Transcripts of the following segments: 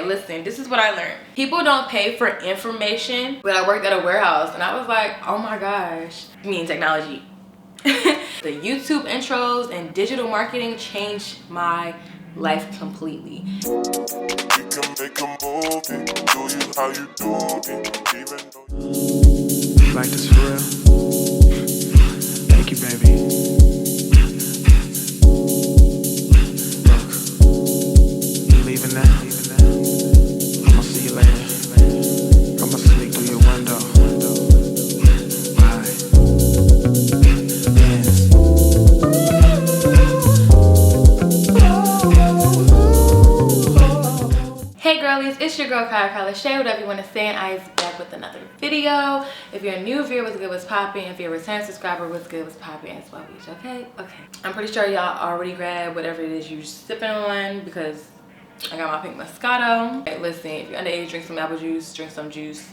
listen, this is what I learned. People don't pay for information, but I worked at a warehouse and I was like, oh my gosh. I mean, technology. The YouTube intros and digital marketing changed my life completely. You can make a movie, do you how you do it, even though you like this for real? Thank you, baby. Look, you leaving now? I'ma see you later. I'ma sneak through your window. Bye. Dance. Hey girlies, it's your girl Kylashaii, whatever you want to say, and I is back with another video. If you're a new viewer, what's good, what's popping? If you're a return subscriber, what's good, what's popping as well, bitch, okay? I'm pretty sure y'all already grabbed whatever it is you're sipping on because I got my pink Moscato. Okay, listen, if you're underage, drink some apple juice, drink some juice.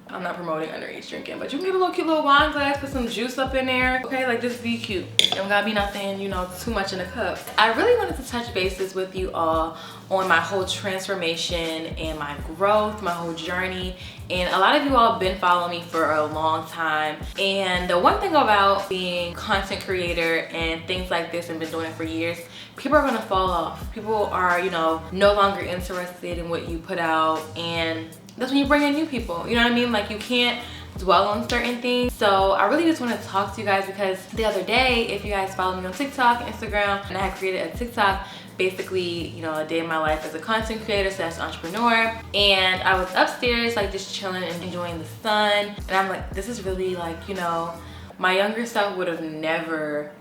I'm not promoting underage drinking, but you can get a little cute little wine glass, put some juice up in there, okay? Like, just be cute. It don't gotta be nothing, you know, too much in a cup. I really wanted to touch bases with you all on my whole transformation and my growth, my whole journey. And a lot of you all have been following me for a long time. And the one thing about being a content creator and things like this and been doing it for years, people are gonna fall off. People are, you know, no longer interested in what you put out, and that's when you bring in new people, you know what I mean? Like, you can't dwell on certain things. So I really just want to talk to you guys because the other day, if you guys follow me on TikTok, Instagram, and I had created a TikTok, basically, you know, a day in my life as a content creator / entrepreneur. And I was upstairs, like, just chilling and enjoying the sun. And I'm like, this is really, like, you know, my younger self would have never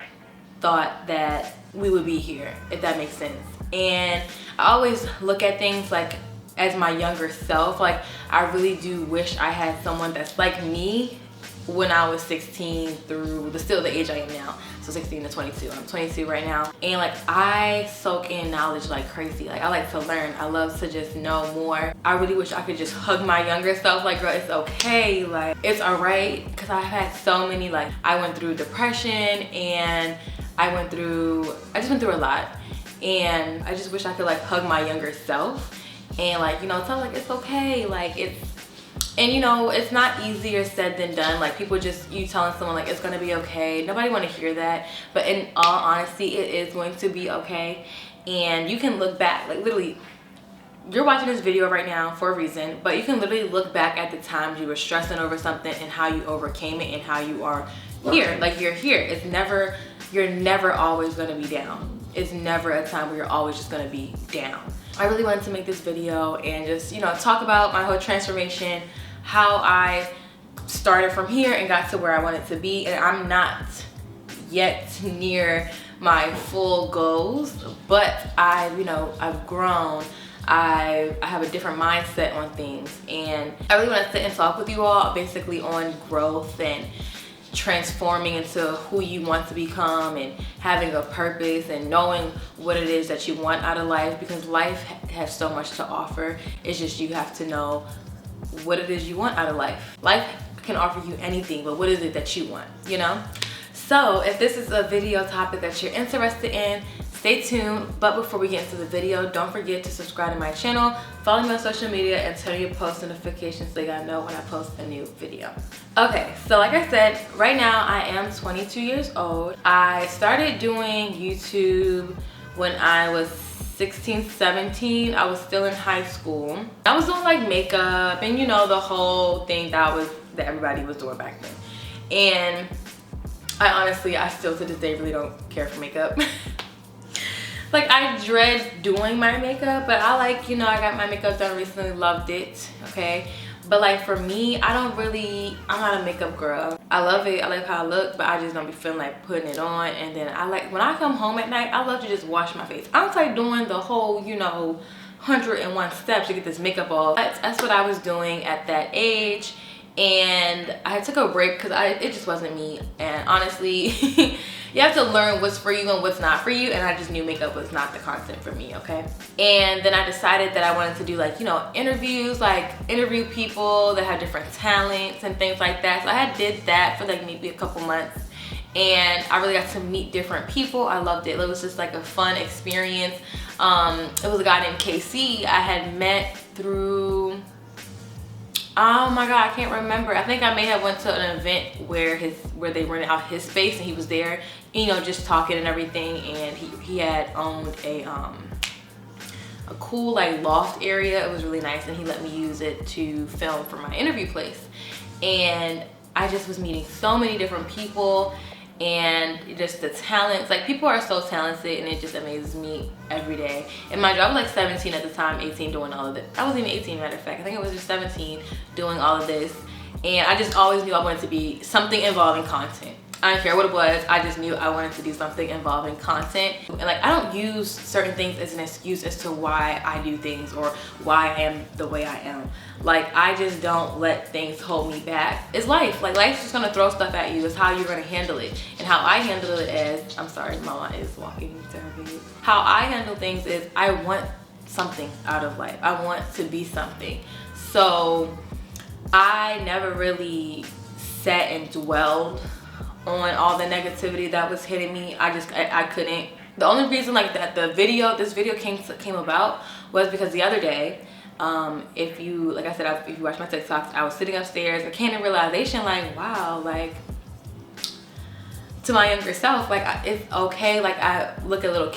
thought that we would be here, if that makes sense. And I always look at things like, as my younger self, like, I really do wish I had someone that's like me when I was 16 through still the age I am now. So 16 to 22. I'm 22 right now. And like, I soak in knowledge like crazy. Like, I like to learn. I love to just know more. I really wish I could just hug my younger self. Like, girl, it's okay. Like, it's all right. Cause I've had so many, like, I went through depression and I just went through a lot. And I just wish I could like hug my younger self and like, you know, tell like it's okay, like and you know, it's not easier said than done. Like, people just, you telling someone like it's gonna be okay, nobody want to hear that, but in all honesty, it is going to be okay. And you can look back, like, literally, you're watching this video right now for a reason, but you can literally look back at the times you were stressing over something and how you overcame it and how you are here. Like, you're here. It's never, you're never always gonna be down. It's never a time where you're always just gonna be down. I really wanted to make this video and just, you know, talk about my whole transformation, how I started from here and got to where I wanted to be. And I'm not yet near my full goals, but you know, I've grown. I have a different mindset on things, and I really want to sit and talk with you all basically on growth and transforming into who you want to become and having a purpose and knowing what it is that you want out of life, because life has so much to offer. It's just, you have to know what it is you want out of life. Life can offer you anything, but what is it that you want, you know? So if this is a video topic that you're interested in, stay tuned. But before we get into the video, don't forget to subscribe to my channel, follow me on social media, and turn your post notifications so you gotta know when I post a new video. Okay, so like I said, right now I am 22 years old. I started doing YouTube when I was 16, 17. I was still in high school. I was doing like makeup and, you know, the whole thing that everybody was doing back then. And I still to this day really don't care for makeup. Like, I dread doing my makeup, but I like, you know, I got my makeup done recently, loved it, okay? But like, for me, I'm not a makeup girl. I love it, I like how I look, but I just don't be feeling like putting it on. And then I like, when I come home at night, I love to just wash my face. I don't like doing the whole, you know, 101 steps to get this makeup off. That's what I was doing at that age. And I took a break because it just wasn't me. And honestly, you have to learn what's for you and what's not for you, and I just knew makeup was not the content for me, okay? And then I decided that I wanted to do, like, you know, interviews, like interview people that have different talents and things like that. So I did that for like maybe a couple months, and I really got to meet different people. I loved it. It was just like a fun experience. It was a guy named KC I had met through, oh my god, I can't remember. I think I may have went to an event where they rented out his space and he was there, you know, just talking and everything. And he had owned a cool like loft area. It was really nice, and he let me use it to film for my interview place. And I just was meeting so many different people, and just the talents. Like, people are so talented, and it just amazes me every day. And mind you, I was like 17 at the time, 18, doing all of this. I wasn't even 18, matter of fact. I think I was just 17 doing all of this. And I just always knew I wanted to be something involving content. I didn't care what it was. I just knew I wanted to do something involving content. And like, I don't use certain things as an excuse as to why I do things or why I am the way I am. Like, I just don't let things hold me back. It's life. Like, life's just gonna throw stuff at you. It's how you're gonna handle it. And how I handle it is, I'm sorry, Mama is walking to her bed. How I handle things is I want something out of life. I want to be something. So I never really sat and dwelled on all the negativity that was hitting me. I couldn't. The only reason like that this video came about was because the other day, if you watch my TikToks, I was sitting upstairs and came in realization, like, wow, like, to my younger self, like, it's okay. Like, I look at little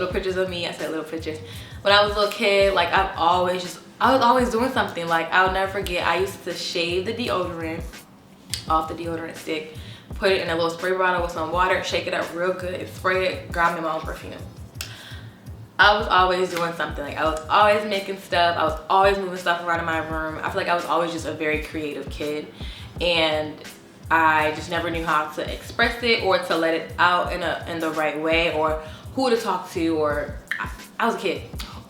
pictures of me. I said little pictures. When I was a little kid, like, I was always doing something. Like, I'll never forget, I used to shave the deodorant off the deodorant stick, put it in a little spray bottle with some water, shake it up real good, and spray it, grab me my own perfume. I was always doing something. Like, I was always making stuff. I was always moving stuff around in my room. I feel like I was always just a very creative kid, and I just never knew how to express it or to let it out in the right way, or who to talk to. Or I was a kid,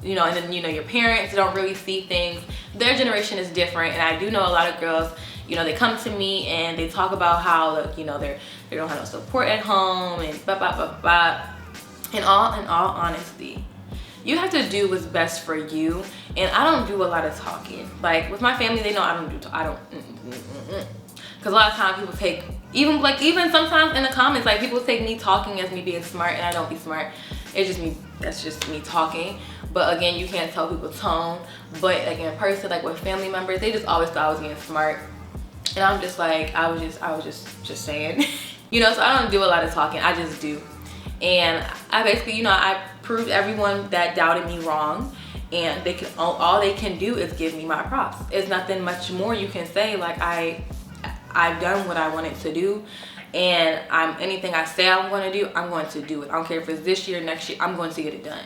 you know. And then, you know, your parents don't really see things. Their generation is different, and I do know a lot of girls, you know, they come to me and they talk about how, like, you know, they don't have no support at home and blah, blah, blah, blah. In all honesty, you have to do what's best for you. And I don't do a lot of talking. Like, with my family, they know I don't. Because a lot of times people take, even sometimes in the comments, like, people take me talking as me being smart, and I don't be smart. It's just me, that's just me talking. But again, you can't tell people's tone. But like, in person, like with family members, they just always thought I was being smart. And I'm just like, I was just saying, you know. So I don't do a lot of talking, I just do. And I basically, you know, I proved everyone that doubted me wrong, and all they can do is give me my props. It's nothing much more you can say. Like, I've done what I wanted to do, and anything I say I'm going to do, I'm going to do it. I don't care if it's this year, next year, I'm going to get it done.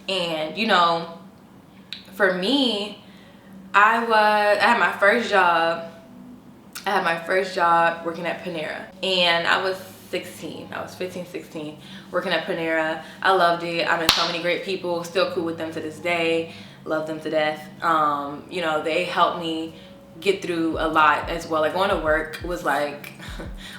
And, you know, for me, I had my first job. I had my first job working at Panera, and I was 16. I was 15, 16, working at Panera. I loved it. I met so many great people, still cool with them to this day, love them to death. You know, they helped me get through a lot as well. Like, going to work was like,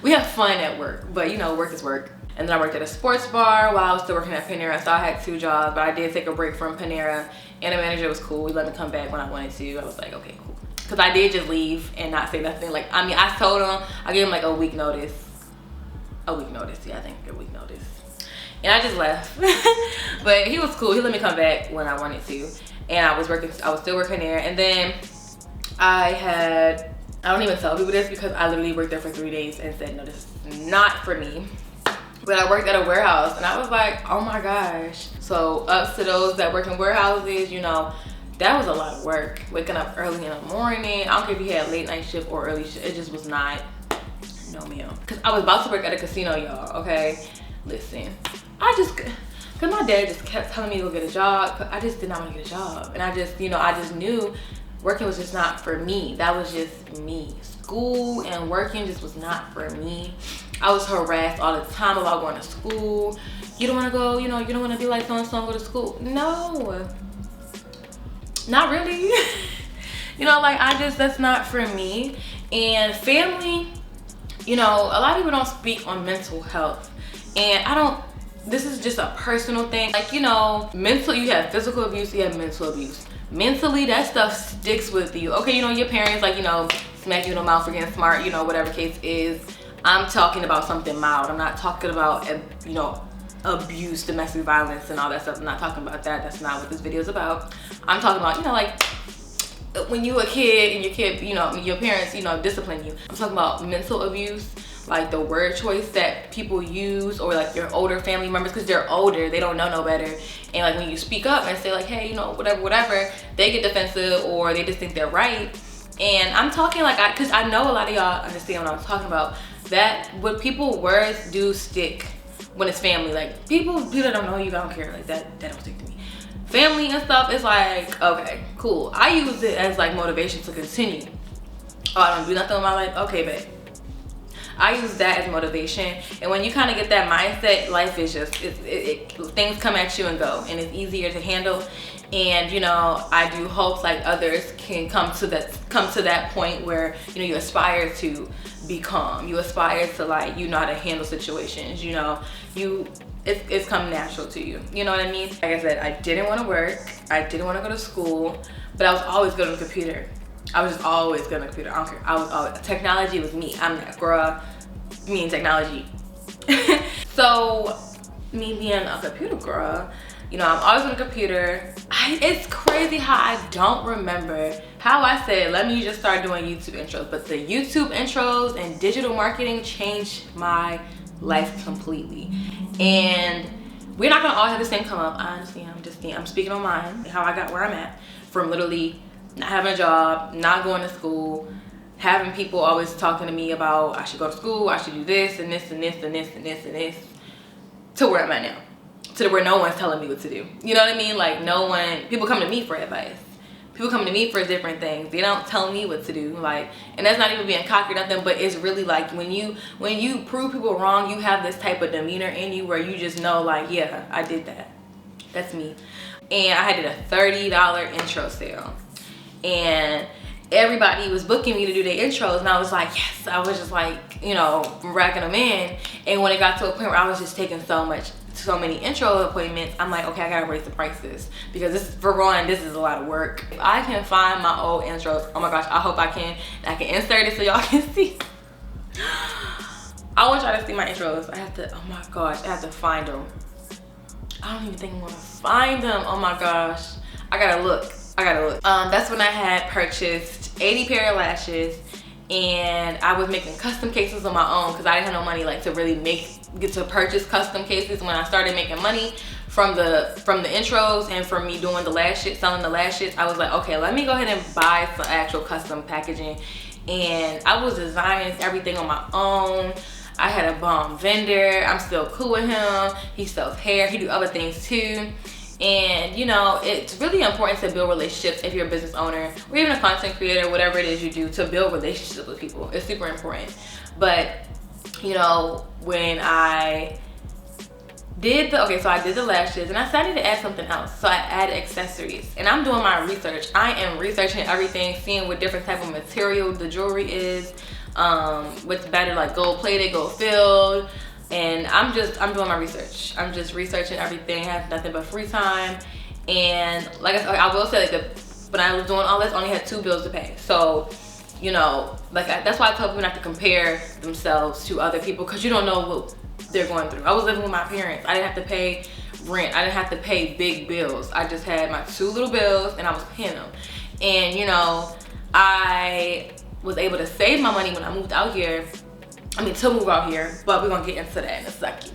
we have fun at work, but you know, work is work. And then I worked at a sports bar while I was still working at Panera. So I had 2 jobs, but I did take a break from Panera, and the manager was cool. He let me come back when I wanted to. I was like, okay, cool. Because I did just leave and not say nothing. Like, I mean, I told him, I gave him like a week notice. Yeah, I think a week notice. And I just left. But he was cool. He let me come back when I wanted to. And I was still working there. And then I don't even tell people this because I literally worked there for 3 days and said, no, this is not for me. But I worked at a warehouse, and I was like, oh my gosh. So up to those that work in warehouses, you know, that was a lot of work. Waking up early in the morning. I don't care if you had late night shift or early shift. It just was not, no ma'am. Cause I was about to work at a casino, y'all, okay? Listen, cause my dad just kept telling me to go get a job. Cause I just did not want to get a job. And I just, you know, I just knew working was just not for me. That was just me. School and working just was not for me. I was harassed all the time about going to school. You don't want to go, you know, you don't want to be like so-and-so and go to school. No, not really. You know, like, that's not for me. And family, you know, a lot of people don't speak on mental health. And this is just a personal thing. Like, you know, you have physical abuse, you have mental abuse. Mentally, that stuff sticks with you. Okay, you know, your parents, like, you know, smack you in the mouth for getting smart, you know, whatever case is. I'm talking about something mild. I'm not talking about, you know, abuse, domestic violence and all that stuff. I'm not talking about that. That's not what this video is about. I'm talking about, you know, like when you a kid and your kid, you know, your parents, you know, discipline you. I'm talking about mental abuse, like the word choice that people use, or like your older family members, because they're older, they don't know no better. And like when you speak up and say like, hey, you know, whatever, they get defensive or they just think they're right. And I'm talking like, because I know a lot of y'all understand what I'm talking about, that what people words do stick when it's family. Like people that don't know you, I don't care, like that don't stick to me. Family and stuff is like, okay, cool. I use it as like motivation to continue. Oh, I don't do nothing with my life, okay, babe. I use that as motivation. And when you kind of get that mindset, life is just, things come at you and go, and it's easier to handle. And you know, I do hope like others can come to that point where, you know, you aspire to be calm. You aspire to, like, you know how to handle situations. You know, it's come natural to you. You know what I mean? Like I said, I didn't want to work. I didn't want to go to school, but I was always good on the computer. I was just always good on the computer. I don't care. I was always, technology was me. I'm that girl, me and technology. So me being a computer girl, you know, I'm always on the computer. It's crazy how I don't remember how I said, let me just start doing YouTube intros. But the YouTube intros and digital marketing changed my life completely. And we're not gonna all have the same come up. Honestly, I'm speaking on mine, how I got where I'm at, from literally not having a job, not going to school, having people always talking to me about I should go to school, I should do this and this and this and this and this and this, to where I'm at now. To where no one's telling me what to do. You know what I mean? Like people come to me for advice. People come to me for different things. They don't tell me what to do. Like, and that's not even being cocky or nothing, but it's really like when you prove people wrong, you have this type of demeanor in you where you just know, like, yeah, I did that. That's me. And I did a $30 intro sale. And everybody was booking me to do their intros, and I was like, yes. I was just like, you know, racking them in. And when it got to a point where I was just taking so many intro appointments, I'm like, okay, I gotta raise the prices, because this is a lot of work. If I can find my old intros, oh my gosh, I hope I can insert it so y'all can see. I want y'all to see my intros. I have to, oh my gosh, I have to find them. I don't even think I'm gonna find them. Oh my gosh, I gotta look. That's when I had purchased 80 pair of lashes, and I was making custom cases on my own because I didn't have no money like to really get to purchase custom cases. When I started making money from the intros and from me doing the lashes, selling the lashes, I was like, okay, let me go ahead and buy some actual custom packaging. And I was designing everything on my own. I had a bomb vendor. I'm still cool with him. He sells hair. He do other things too. And you know, it's really important to build relationships if you're a business owner or even a content creator, whatever it is you do, to build relationships with people. It's super important. But you know, when I did I did the lashes, and I decided to add something else. So I added accessories, and I'm doing my research. I am researching everything, seeing what different type of material the jewelry is, what's better, like gold plated, gold filled. And I'm doing my research. I'm just researching everything. I have nothing but free time. And like I will say, like when I was doing all this, I only had 2 bills to pay. So, you know, like that's why I tell people not to compare themselves to other people, because you don't know what they're going through. I was living with my parents. I didn't have to pay rent. I didn't have to pay big bills. I just had my 2 little bills, and I was paying them. And you know, I was able to save my money when I moved out here. I mean, to move out here, but we're gonna get into that in a second.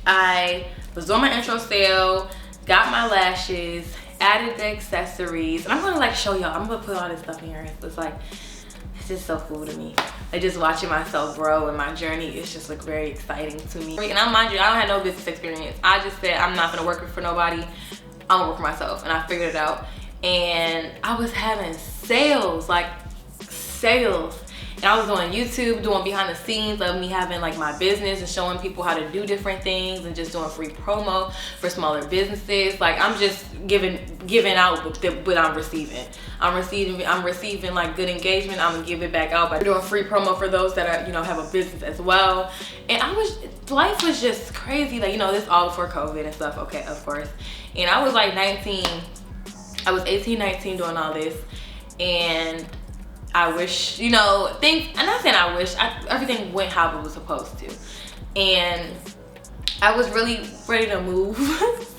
I was doing my intro sale, got my lashes, added the accessories, and I'm gonna like show y'all. I'm gonna put all this stuff in here. It's like, it's just so cool to me. Like just watching myself grow and my journey is just like very exciting to me. And mind you, I don't have no business experience. I just said I'm not gonna work for nobody. I'm gonna work for myself, and I figured it out. And I was having sales. And I was on YouTube doing behind the scenes of me having like my business and showing people how to do different things, and just doing free promo for smaller businesses. Like I'm just giving out what I'm receiving. I'm receiving like good engagement. I'm gonna give it back out by doing free promo for those that are, you know, have a business as well. And life was just crazy. Like, you know, this all before COVID and stuff. Okay, of course. And I was like 19. I was 18, 19 doing all this. And I wish, you know, I'm not saying I wish, everything went how it was supposed to. And I was really ready to move.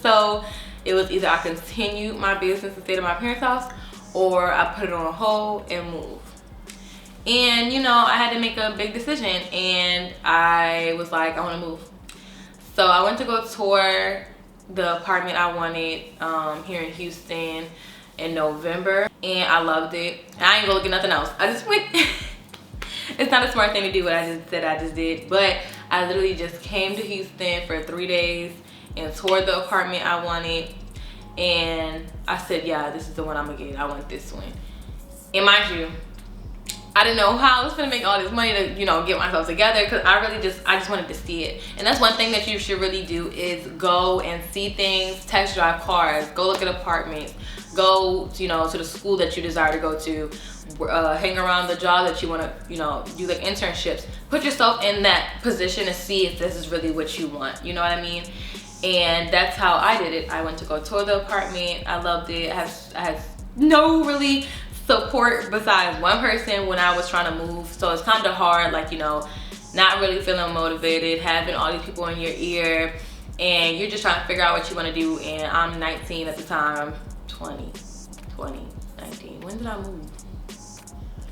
So it was either I continue my business and stay at my parents' house, or I put it on hold and move. And you know, I had to make a big decision, and I was like, I want to move. So I went to go tour the apartment I wanted here in Houston in November, and I loved it. I ain't gonna look at nothing else. I just went. It's not a smart thing to do what I just said I just did, but I literally just came to Houston for 3 days and toured the apartment I wanted, and I said, yeah, this is the one I'm gonna get. I want this one. And mind you, I didn't know how I was gonna make all this money to, you know, get myself together, because I just wanted to see it. And that's one thing that you should really do, is go and see things, test drive cars, go look at apartments, go, you know, to the school that you desire to go to, hang around the job that you want to, you know, do like internships. Put yourself in that position to see if this is really what you want, you know what I mean? And that's how I did it. I went to go tour the apartment. I loved it. I had no really support besides one person when I was trying to move, so it's kind of hard, like, you know, not really feeling motivated, having all these people in your ear, and you're just trying to figure out what you want to do. And I'm 19 at the time. 19. When did I move?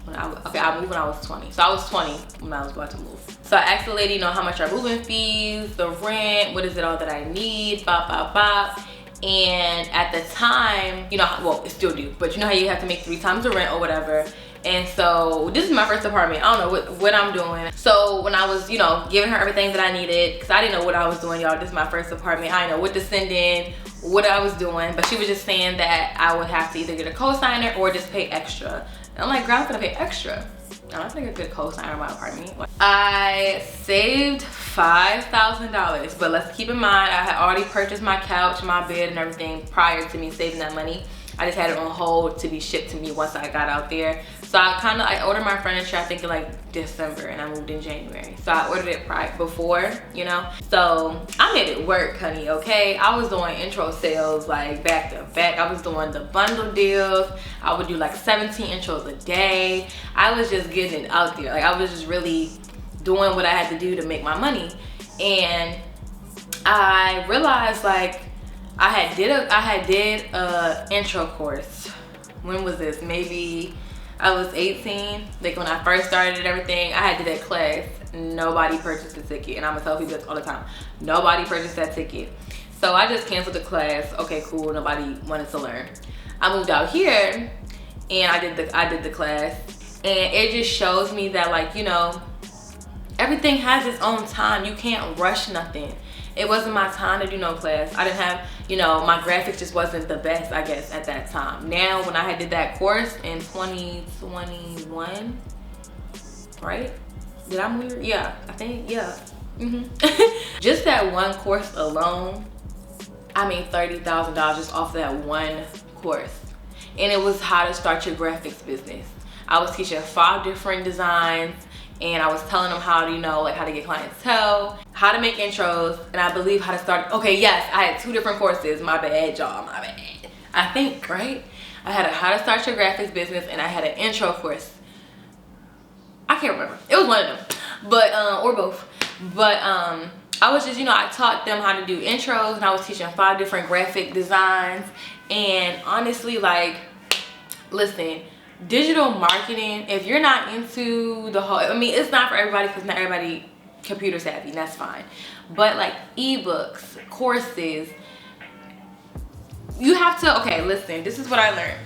I moved when I was 20. So I was 20 when I was about to move. So I asked the lady, you know, how much are moving fees, the rent, what is it all that I need, bop, bop, bop. And at the time, you know, well, it still do, but you know how you have to make 3 times the rent or whatever. And so this is my first apartment. I don't know what I'm doing. So when I was, you know, giving her everything that I needed, because I didn't know what I was doing, y'all. This is my first apartment. I didn't know what to send in, what I was doing, but she was just saying that I would have to either get a co-signer or just pay extra. And I'm like, girl, I'm gonna pay extra. I'm not gonna get a good co-signer in my apartment. I saved $5,000, but let's keep in mind, I had already purchased my couch, my bed, and everything prior to me saving that money. I just had it on hold to be shipped to me once I got out there. So I ordered my furniture, I think in like December, and I moved in January. So I ordered it before, you know? So I made it work, honey, okay? I was doing intro sales like back to back. I was doing the bundle deals. I would do like 17 intros a day. I was just getting it out there. Like, I was just really doing what I had to do to make my money. And I realized, like, I had did a intro course. When was this? Maybe I was 18. Like, when I first started and everything, I had did that class. Nobody purchased the ticket, and I'm gonna tell people this all the time. Nobody purchased that ticket. So I just canceled the class. Okay, cool. Nobody wanted to learn. I moved out here, and I did the class, and it just shows me that, like, you know, everything has its own time. You can't rush nothing. It wasn't my time to do no class. I didn't have, you know, my graphics just wasn't the best, I guess, at that time. Now, when I had did that course in 2021, right? Did I move? Yeah, I think, yeah. Just that one course alone, I made $30,000 just off that one course. And it was how to start your graphics business. I was teaching 5 different designs, and I was telling them how to, you know, like how to get clientele, how to make intros, and I believe how to start. Okay, yes, I had 2 different courses. My bad, y'all, my bad. I think, right? I had a how to start your graphics business, and I had an intro course. I can't remember. It was one of them, but or both. But I was just, you know, I taught them how to do intros, and I was teaching 5 different graphic designs. And honestly, like, listen, digital marketing, if you're not into the whole, I mean, it's not for everybody, because not everybody computer savvy, and that's fine. But like ebooks, courses, you have to, okay, listen, this is what I learned.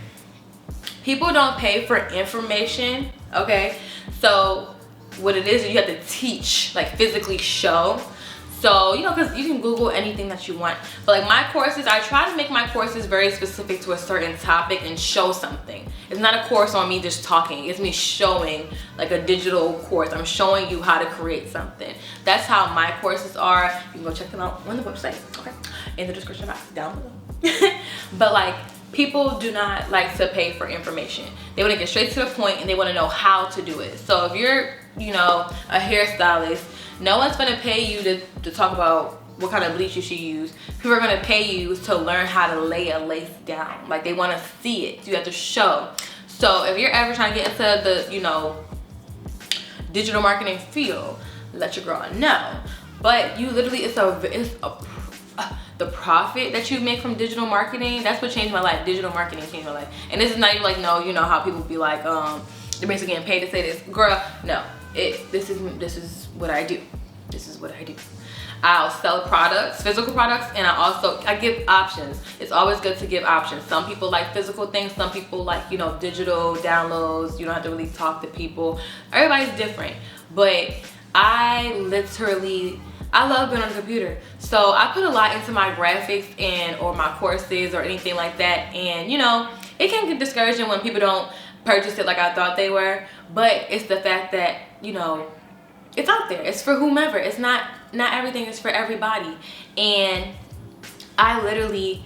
People don't pay for information, okay? So what it is, you have to teach, like physically show. So, you know, because you can Google anything that you want. But like my courses, I try to make my courses very specific to a certain topic and show something. It's not a course on me just talking. It's me showing, like a digital course. I'm showing you how to create something. That's how my courses are. You can go check them out on the website, okay? In the description box down below. But like, people do not like to pay for information. They want to get straight to the point, and they want to know how to do it. So if you're, you know, a hairstylist, no one's gonna pay you to talk about what kind of bleach you should use. People are gonna pay you to learn how to lay a lace down. Like, they wanna see it. You have to show. So if you're ever trying to get into the, you know, digital marketing field, let your girl know. But you literally, the profit that you make from digital marketing, that's what changed my life. Digital marketing changed my life. And this is not even like, no, you know how people be like, they're basically getting paid to say this. Girl, no, this is what I do. This is what I do. I'll sell products, physical products, and I give options. It's always good to give options. Some people like physical things, some people like, you know, digital downloads. You don't have to really talk to people. Everybody's different. But I love being on the computer. So I put a lot into my graphics or my courses or anything like that. And you know, it can get discouraging when people don't purchase it like I thought they were. But it's the fact that, you know, it's out there. It's for whomever. It's not everything is for everybody. And I literally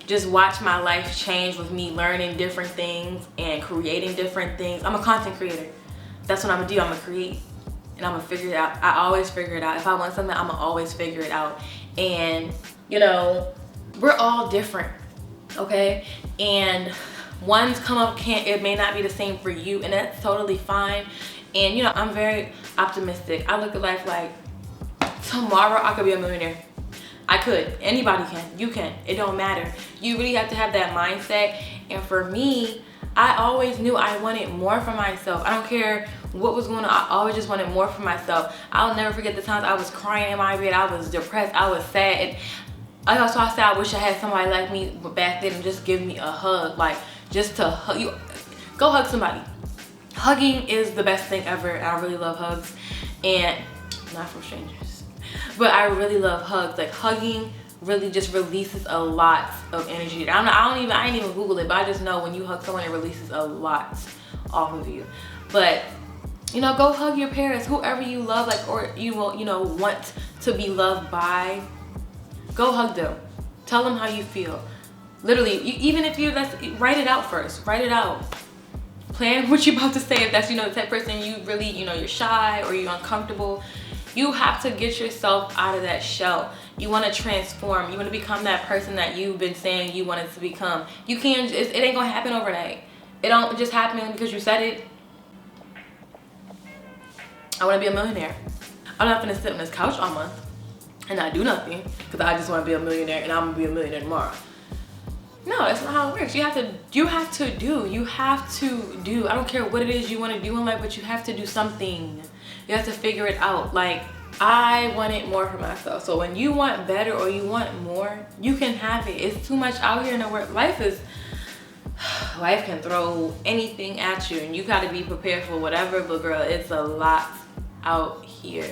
just watch my life change with me learning different things and creating different things. I'm a content creator. That's what I'm gonna do. I'm gonna create and I'm gonna figure it out. I always figure it out. If I want something, I'm gonna always figure it out. And you know, we're all different, okay? And one's come up, it may not be the same for you, and that's totally fine. And you know, I'm very optimistic. I look at life like, tomorrow I could be a millionaire. I could. Anybody can. You can. It don't matter. You really have to have that mindset. And for me, I always knew I wanted more for myself. I don't care what was going on. I always just wanted more for myself. I'll never forget the times I was crying in my bed. I was depressed. I was sad. And also I said I wish I had somebody like me back then and just give me a hug. Like, just to hug you. Go hug somebody. Hugging is the best thing ever. And I really love hugs. And not from strangers, but I really love hugs. Like, hugging really just releases a lot of energy. I ain't even Google it, but I just know when you hug someone, it releases a lot off of you. But you know, go hug your parents, whoever you love, like, or you will, you know, want to be loved by. Go hug them. Tell them how you feel. Literally, even if write it out first. Write it out. Plan what you're about to say. If that's, you know, the type of person you really, you know, you're shy or you're uncomfortable. You have to get yourself out of that shell. You want to transform. You want to become that person that you've been saying you wanted to become. You can't, it ain't gonna happen overnight. It don't just happen because you said it. I want to be a millionaire. I'm not gonna sit on this couch all month and not do nothing because I just want to be a millionaire and I'm gonna be a millionaire tomorrow. No, that's not how it works. You have to do. I don't care what it is you want to do in life, but you have to do something. You have to figure it out. Like, I wanted more for myself. So when you want better or you want more, you can have it. It's too much out here in the world. Life can throw anything at you and you got to be prepared for whatever, but girl, it's a lot out here.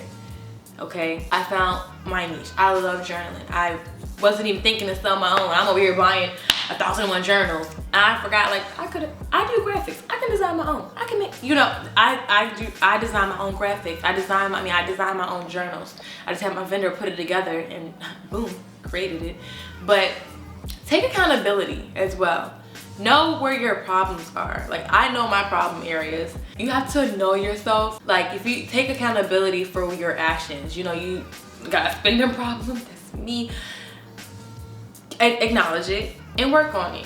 Okay, I found my niche. I love journaling. I wasn't even thinking to sell my own. I'm over here buying 1,001 journals. And I forgot, like, I do graphics. I can design my own. I can make, you know, I design my own graphics. I design my own journals. I just have my vendor put it together and boom, created it. But take accountability as well. Know where your problems are. Like, I know my problem areas. You have to know yourself. Like, if you take accountability for your actions, you know, you got a spending problem, that's me. Acknowledge it and work on it.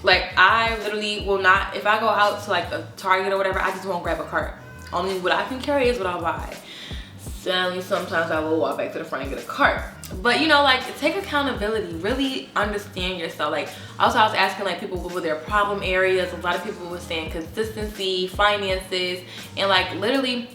Like, I literally will not, if I go out to like a Target or whatever, I just won't grab a cart. Only what I can carry is what I'll buy. Sadly, sometimes I will walk back to the front and get a cart. But you know, like, take accountability. Really understand yourself. Like, also I was asking like people what were their problem areas. A lot of people were saying consistency, finances, and like literally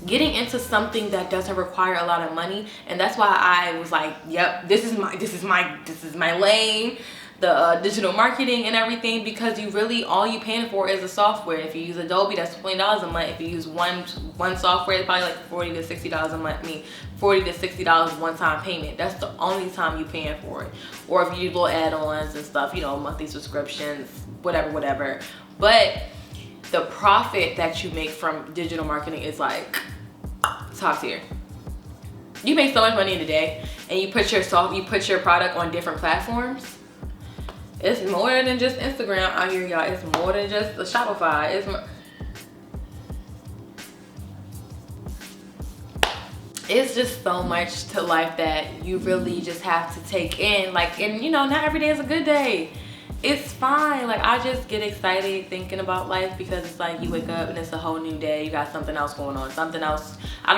getting into something that doesn't require a lot of money. And that's why I was like, yep, this is my lane, the digital marketing and everything, because you really, all you paying for is the software. If you use Adobe, that's $20 a month. If you use one software, it's probably like $40 to $60 a month. $40 to $60 one-time payment. That's the only time you paying for it. Or if you use little add-ons and stuff, you know, monthly subscriptions, whatever. But the profit that you make from digital marketing is like top tier. You make so much money in a day, and you put your product on different platforms. It's more than just Instagram out here, y'all. It's more than just the Shopify. It's just so much to life that you really just have to take in. Like, and you know, not every day is a good day. it's fine. Like, I just get excited thinking about life because it's like you wake up and it's a whole new day. You got something else going on, something else. I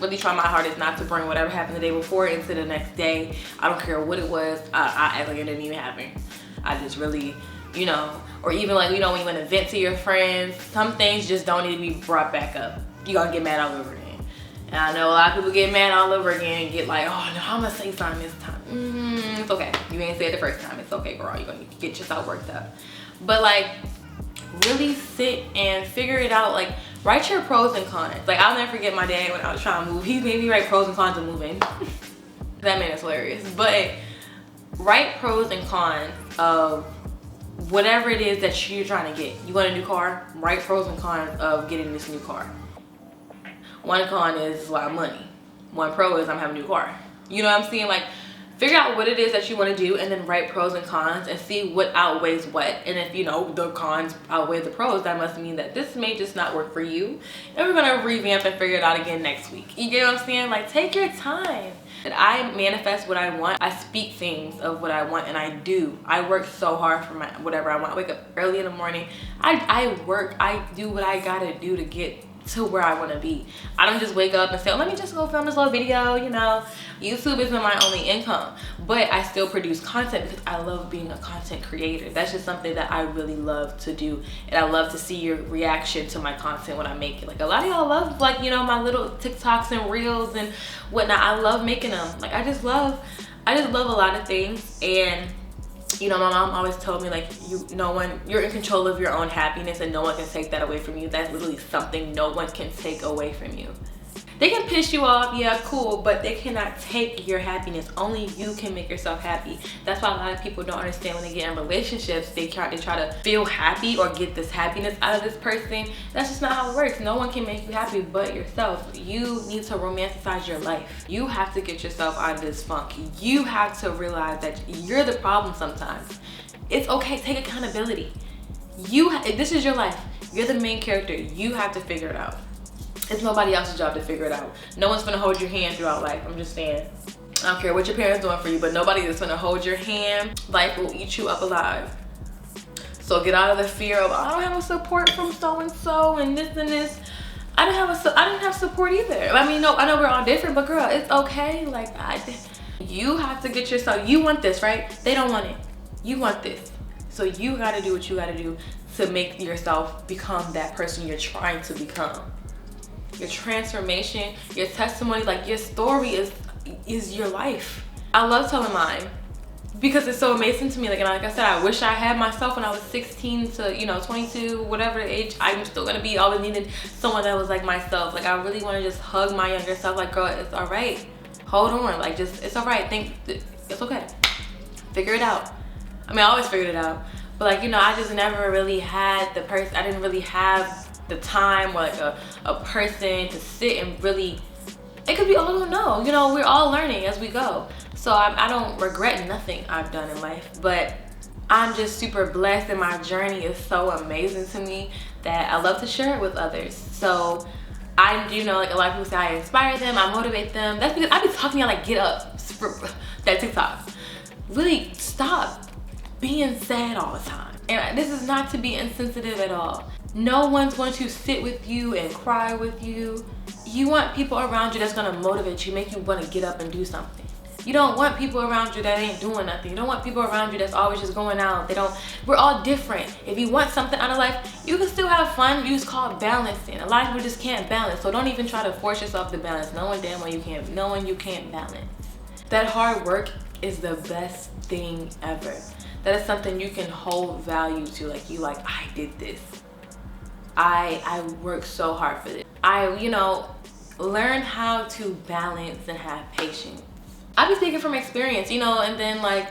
really try my hardest not to bring whatever happened the day before into the next day. I don't care what it was. I act like it didn't even happen. I just really, you know, or even like, you know, when you want to vent to your friends, some things just don't need to be brought back up. You're gonna get mad all over again. And I know a lot of people get mad all over again and get like, oh no, I'm gonna say something this time. It's okay. You ain't say it the first time. It's okay, girl. You're gonna get yourself worked up. But like, really sit and figure it out. Like, write your pros and cons. Like, I'll never forget my dad when I was trying to move. He made me write pros and cons of moving. That man is hilarious. But write pros and cons of whatever it is that you're trying to get. You want a new car? Write pros and cons of getting this new car. One con is a lot of money. One pro is I'm having a new car. You know what I'm saying? Like, figure out what it is that you want to do and then write pros and cons and see what outweighs what. And if, you know, the cons outweigh the pros, that must mean that this may just not work for you. And we're going to revamp and figure it out again next week. You get what I'm saying? Like, take your time. And I manifest what I want. I speak things of what I want, and I do. I work so hard for whatever I want. I wake up early in the morning. I work. I do what I got to do to get to where I want to be. I don't just wake up and say, oh, let me just go film this little video. You know, YouTube isn't my only income, but I still produce content because I love being a content creator. That's just something that I really love to do, and I love to see your reaction to my content when I make it. Like, a lot of y'all love, like, you know, my little TikToks and reels and whatnot. I love making them. Like, I just love a lot of things. And you know, my mom always told me, like, you're in control of your own happiness and no one can take that away from you. That's literally something no one can take away from you. They can piss you off, yeah, cool, but they cannot take your happiness. Only you can make yourself happy. That's why a lot of people don't understand when they get in relationships. They try to feel happy or get this happiness out of this person. That's just not how it works. No one can make you happy but yourself. You need to romanticize your life. You have to get yourself out of this funk. You have to realize that you're the problem sometimes. It's okay, take accountability. This is your life. You're the main character. You have to figure it out. It's nobody else's job to figure it out. No one's gonna hold your hand throughout life. I'm just saying. I don't care what your parents doing for you, but nobody is gonna hold your hand. Life will eat you up alive. So get out of the fear of, I don't have a support from so-and-so and this and this. I didn't have support either. I mean, no, I know we're all different, but girl, it's okay. Like, you have to get yourself, you want this, right? They don't want it. You want this. So you gotta do what you gotta do to make yourself become that person you're trying to become. Your transformation, your testimony, like, your story is your life. I love telling mine because it's so amazing to me. Like I said, I wish I had myself when I was 16 to, you know, 22, whatever age. I'm still gonna be always needing someone that was like myself. Like, I really want to just hug my younger self. Like, girl, it's all right. Hold on. Like, just, it's all right. It's okay. Figure it out. I mean, I always figured it out, but, like, you know, I just never really had the person. I didn't really have the time or like a person to sit and really, it could be, oh, I don't know, you know, we're all learning as we go. So I don't regret nothing I've done in life, but I'm just super blessed, and my journey is so amazing to me that I love to share it with others. So I, you know, like, a lot of people say I inspire them, I motivate them. That's because I be talking to y'all like, get up, that TikTok. Really stop being sad all the time. And this is not to be insensitive at all. No one's going to sit with you and cry with you. You want people around you that's gonna motivate you, make you wanna get up and do something. You don't want people around you that ain't doing nothing. You don't want people around you that's always just going out. We're all different. If you want something out of life, you can still have fun. You just call it balancing. A lot of people just can't balance. So don't even try to force yourself to balance. Knowing damn well you can't balance. That hard work is the best thing ever. That is something you can hold value to. Like, I did this. I worked so hard for this. I, you know, learned how to balance and have patience. I be speaking from experience, you know, and then, like,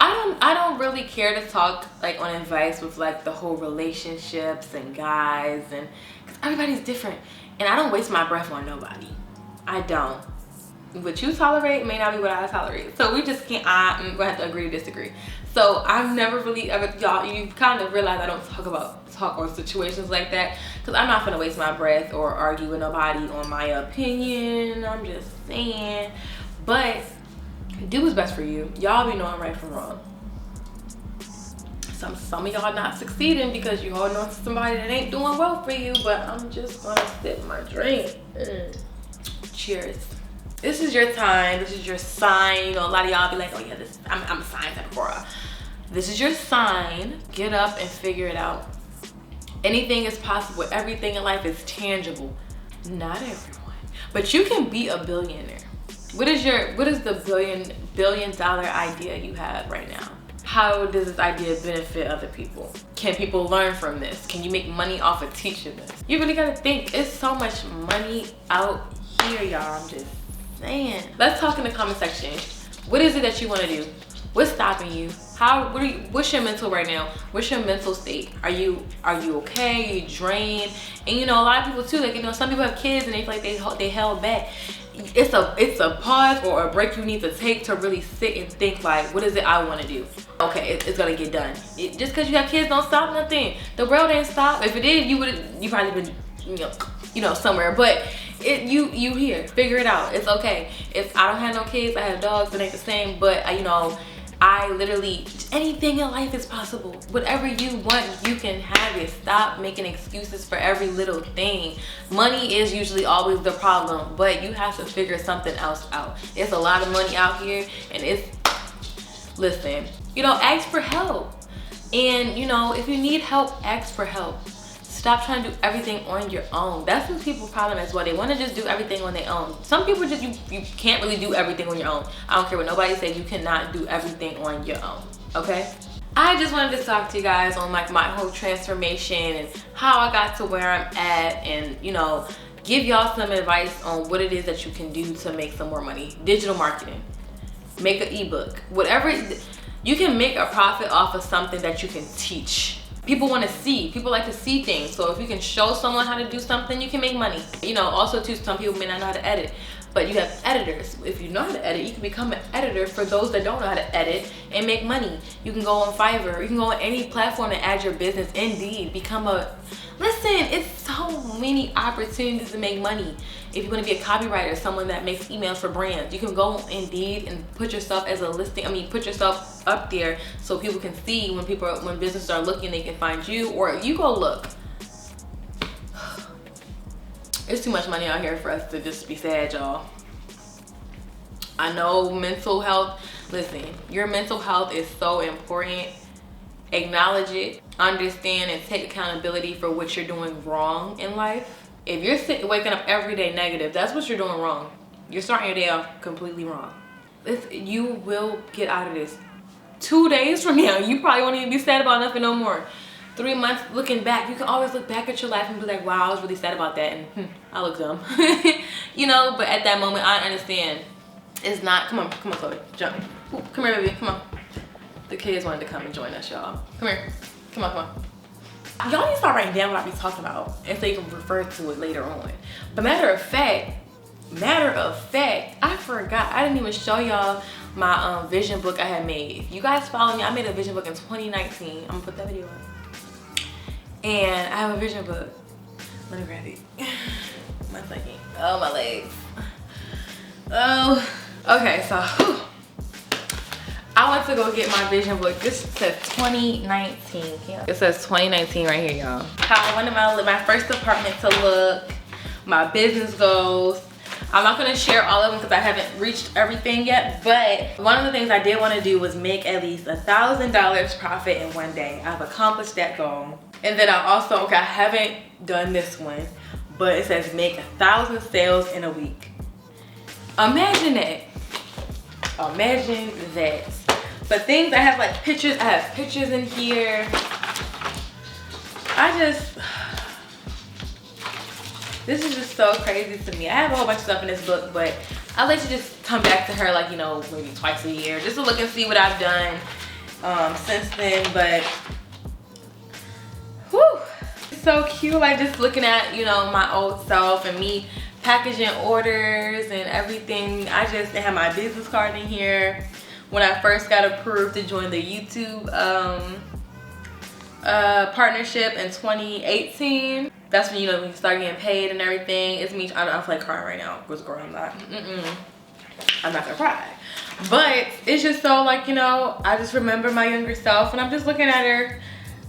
I don't really care to talk, like, on advice with, like, the whole relationships and guys, and cause everybody's different, and I don't waste my breath on nobody. I don't. What you tolerate may not be what I tolerate. So we just can't, I'm gonna have to agree to disagree. So I've never really ever, y'all, you kind of realize I don't talk on situations like that, because I'm not gonna waste my breath or argue with nobody on my opinion. I'm just saying. But do what's best for you. Y'all be knowing right from wrong. some of y'all not succeeding because you holding on to somebody that ain't doing well for you. But I'm just gonna sip my drink. Cheers. This is your time. This is your sign. You know, a lot of y'all be like, oh yeah, I'm a sign type of girl. This is your sign. Get up and figure it out. Anything is possible. Everything in life is tangible. Not everyone, but you can be a billionaire. What is the billion dollar idea you have right now? How does this idea benefit other people? Can people learn from this? Can you make money off of teaching this? You really gotta think. It's so much money out here, y'all. I'm just saying. Let's talk in the comment section. What is it that you want to do? What's stopping you? What's your mental right now? What's your mental state? Are you okay? Are you drained? And you know, a lot of people too, like, you know, some people have kids and they feel like they held back. It's a pause or a break you need to take to really sit and think, like, what is it I want to do? Okay, it's gonna get done. Just because you have kids don't stop nothing. The world ain't stop. If it did, you probably been, you know, somewhere. But you here. Figure it out. It's okay. If I don't have no kids, I have dogs. It ain't the same. But you know, I literally, anything in life is possible. Whatever you want, you can have it. Stop making excuses for every little thing. Money is usually always the problem, but you have to figure something else out. There's a lot of money out here, and listen, you know, ask for help. And you know, if you need help, ask for help. Stop trying to do everything on your own. That's what people's problem as well. They want to just do everything on their own. Some people just, you can't really do everything on your own. I don't care what nobody says, you cannot do everything on your own, okay? I just wanted to talk to you guys on like my whole transformation and how I got to where I'm at, and you know, give y'all some advice on what it is that you can do to make some more money. Digital marketing, make an ebook, whatever. You can make a profit off of something that you can teach. People want to see. People like to see things. So if you can show someone how to do something, you can make money. You know, also too, some people may not know how to edit, but you have editors. If you know how to edit, you can become an editor for those that don't know how to edit and make money. You can go on Fiverr. You can go on any platform and add your business. Indeed, listen, it's so many opportunities to make money. If you want to be a copywriter, someone that makes emails for brands, you can go on Indeed and put yourself as a listing. Put yourself up there so people can see when businesses are looking, they can find you, or you go look. It's too much money out here for us to just be sad, y'all. I know mental health. Listen, your mental health is so important. Acknowledge it, understand, and take accountability for what you're doing wrong in life. If you're waking up every day negative, that's what you're doing wrong. You're starting your day off completely wrong. You will get out of this. 2 days from now, you probably won't even be sad about nothing no more. 3 months looking back, you can always look back at your life and be like, wow, I was really sad about that, and I look dumb. You know, but at that moment, I understand. It's not, come on, Chloe, jump. Ooh, come here, baby, come on. The kids wanted to come and join us, y'all. Come here, come on. Y'all need to start writing down what I be talking about, and so you can refer to it later on. But matter of fact, I forgot. I didn't even show y'all my vision book I had made. If you guys follow me, I made a vision book in 2019. I'm gonna put that video on. And I have a vision book. Let me grab it. 1 second. Oh, my legs. Oh, okay, so I went to go get my vision book. This says 2019. It says 2019 right here, y'all. How I went to my first apartment to look, my business goals. I'm not gonna share all of them because I haven't reached everything yet, but one of the things I did want to do was make at least $1,000 profit in 1 day. I've accomplished that goal. And then I also, I haven't done this one, but it says make 1,000 sales in a week. Imagine that. Imagine that. But things, I have like pictures, I have pictures in here. This is just so crazy to me. I have a whole bunch of stuff in this book, but I'll let you just come back to her, like, you know, maybe twice a year, just to look and see what I've done since then. But whew, it's so cute. Like just looking at, you know, my old self and me packaging orders and everything. I just have my business card in here. When I first got approved to join the YouTube partnership in 2018. That's when, you know, when you start getting paid and everything. It's me. I don't feel like crying right now. Girl, I'm not. I'm not gonna cry. But it's just so like, you know, I just remember my younger self and I'm just looking at her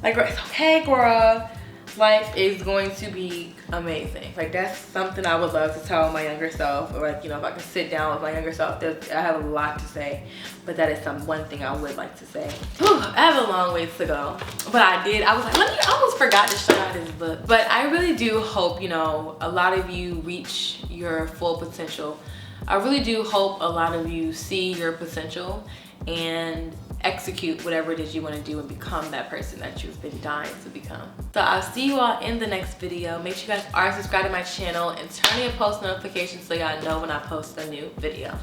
like, it's okay, girl. Life is going to be amazing. Like, that's something I would love to tell my younger self. Or like, you know, if I could sit down with my younger self, I have a lot to say. But that is one thing I would like to say. Whew, I have a long ways to go. But I was like, I almost forgot to show out this book. But I really do hope, you know, a lot of you reach your full potential. I really do hope a lot of you see your potential and execute whatever it is you want to do and become that person that you've been dying to become. So I'll see you all in the next video. Make sure you guys are subscribed to my channel and turn on your post notifications so y'all know when I post a new video.